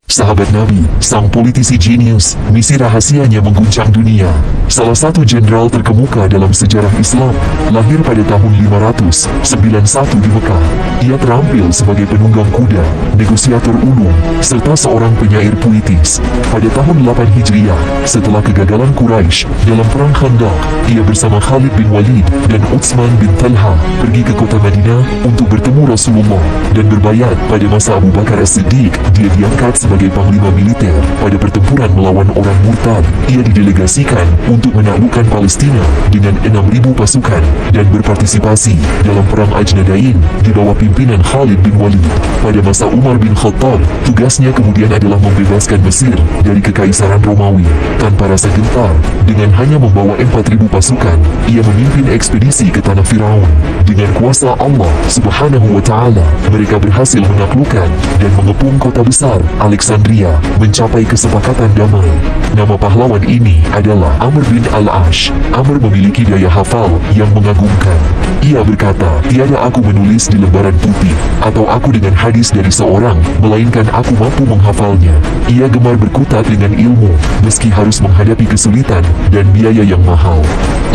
Sahabat Nabi, sang politisi jenius, misi rahasianya mengguncang dunia. Salah satu jenderal terkemuka dalam sejarah Islam, lahir pada tahun 591 di Mekah. Ia terampil sebagai penunggang kuda, negosiator ulung, serta seorang penyair puitis. Pada tahun 8 Hijriah, setelah kegagalan Quraisy dalam perang Khandaq, ia bersama Khalid bin Walid dan Utsman bin Talha pergi ke kota Madinah untuk bertemu Rasulullah dan berbayat. Pada masa Abu Bakar As-Siddiq, dia diangkat sebagai panglima militer. Pada pertempuran melawan orang murtad, ia didelegasikan untuk menaklukkan Palestina dengan 6.000 pasukan dan berpartisipasi dalam perang Ajnadain di bawah pimpinan Khalid bin Walid. Pada masa Umar bin Khattab, tugasnya kemudian adalah membebaskan Mesir dari kekaisaran Romawi. Tanpa rasa gentar, dengan hanya membawa 4.000 pasukan, ia memimpin ekspedisi ke tanah Firaun. Dengan kuasa Allah Subhanahu wa Ta'ala, mereka berhasil menaklukkan dan mengepung kota besar Alexandria, mencapai kesepakatan damai. Nama pahlawan ini adalah Amr bin al-Ash. Amr memiliki daya hafal yang mengagumkan. Ia berkata, "Tiada aku menulis di lembaran putih, atau aku dengan hadis dari seorang, melainkan aku mampu menghafalnya." Ia gemar berkutat dengan ilmu, meski harus menghadapi kesulitan dan biaya yang mahal.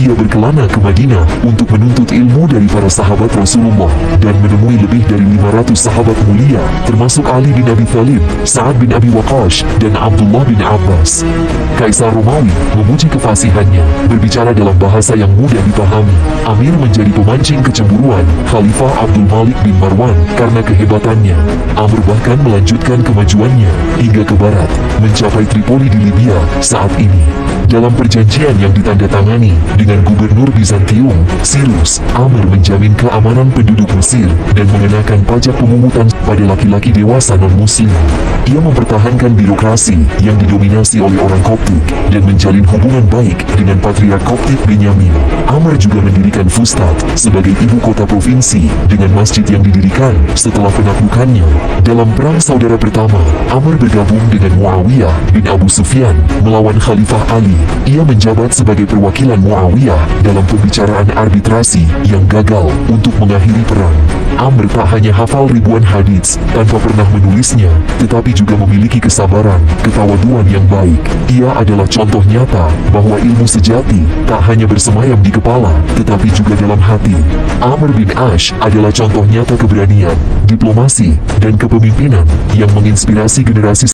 Ia berkelana ke Madinah untuk menuntut ilmu dari para sahabat Rasulullah dan menemui lebih dari 500 sahabat mulia, termasuk Ali bin Abi Thalib, Sa'ad bin Abi Waqqas, dan Abdullah bin Abbas. Kaisar Romawi memuji kefasihannya, berbicara dalam bahasa yang mudah dipahami. Amir menjadi pemancing kecemburuan Khalifah Abdul Malik bin Marwan karena kehebatannya. Amr bahkan melanjutkan kemajuannya hingga ke barat, mencapai Tripoli di Libya saat ini. Dalam perjanjian yang ditandatangani dengan gubernur Bizantium, Cyrus, Amr menjamin keamanan penduduk Mesir dan mengenakan pajak pemungutan pada laki-laki dewasa non-muslim. Ia mempertahankan birokrasi yang didominasi oleh orang Koptik dan menjalin hubungan baik dengan Patriark Koptik Benyamin. Amr juga mendirikan Fustat sebagai ibu kota provinsi dengan masjid yang didirikan setelah penaklukannya. Dalam perang saudara pertama, Amr bergabung dengan Muawiyah bin Abu Sufyan melawan Khalifah Ali. Ia menjabat sebagai perwakilan Muawiyah dalam pembicaraan arbitrasi yang gagal untuk mengakhiri perang. Amr tak hanya hafal ribuan hadits tanpa pernah menulisnya, tetapi juga memiliki kesabaran, ketawaduan yang baik. Ia adalah contoh nyata bahwa ilmu sejati tak hanya bersemayam di kepala, tetapi juga dalam hati. Amr bin Ash adalah contoh nyata keberanian, diplomasi, dan kepemimpinan yang menginspirasi generasi